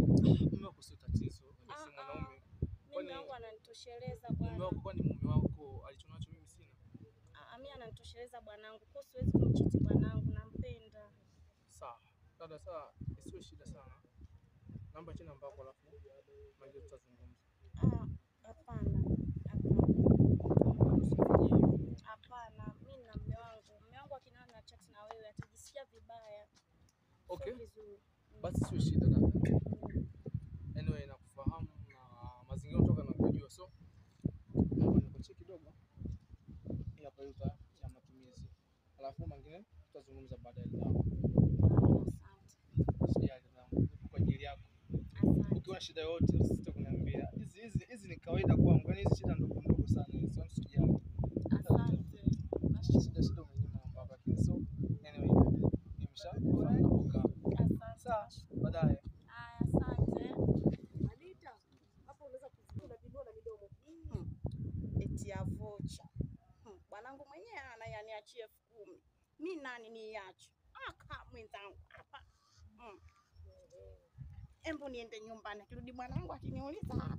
Mume wako sio tatizo, mimi si mwanaume. Mume wangu ananitosheleza bwana. Mume wako kwani mume wako alichonacho mimi sina? Mimi ananitosheleza bwanangu. Kwa siwezi kumchiti bwanangu, nampenda. Sawa. Dada sawa, isiwe shida sana. Namba chini namba yako alafu maji tutazungumza. Hapana. Hapana, mimi na mume wangu. Mume wangu akiniona na chat na wewe atajisikia vibaya. Okay. Vizuri. Basi sio shida dada. Anyway, nakufahamu na mazingira kutoka na kujua. So, nikuachie kidogo. Hii hapa yuta ya matumizi. Alafu mengine tutazungumza baadaye. Asante. Sijali zangu kwa ajili yako. Asante. Ukiwa shida yote usisite kuniambia. Hizi ni kawaida kwangu. Yaani hizi shida ndogo ndogo sana. Sio sijali. Asante. Shida umenyima mambo yako lakini so anyway nimeshafahamu. Asante. Sawa, baadaye. Asante. Anita, hapo unaweza kuzungumza bidua na midomo. Eti ya vocha. Bwanangu mwenyewe ananiachia 10,000. Mimi nani niache? Kama mwenzangu hapa. Embo niende nyumbani. Kirudi bwanangu akiniuliza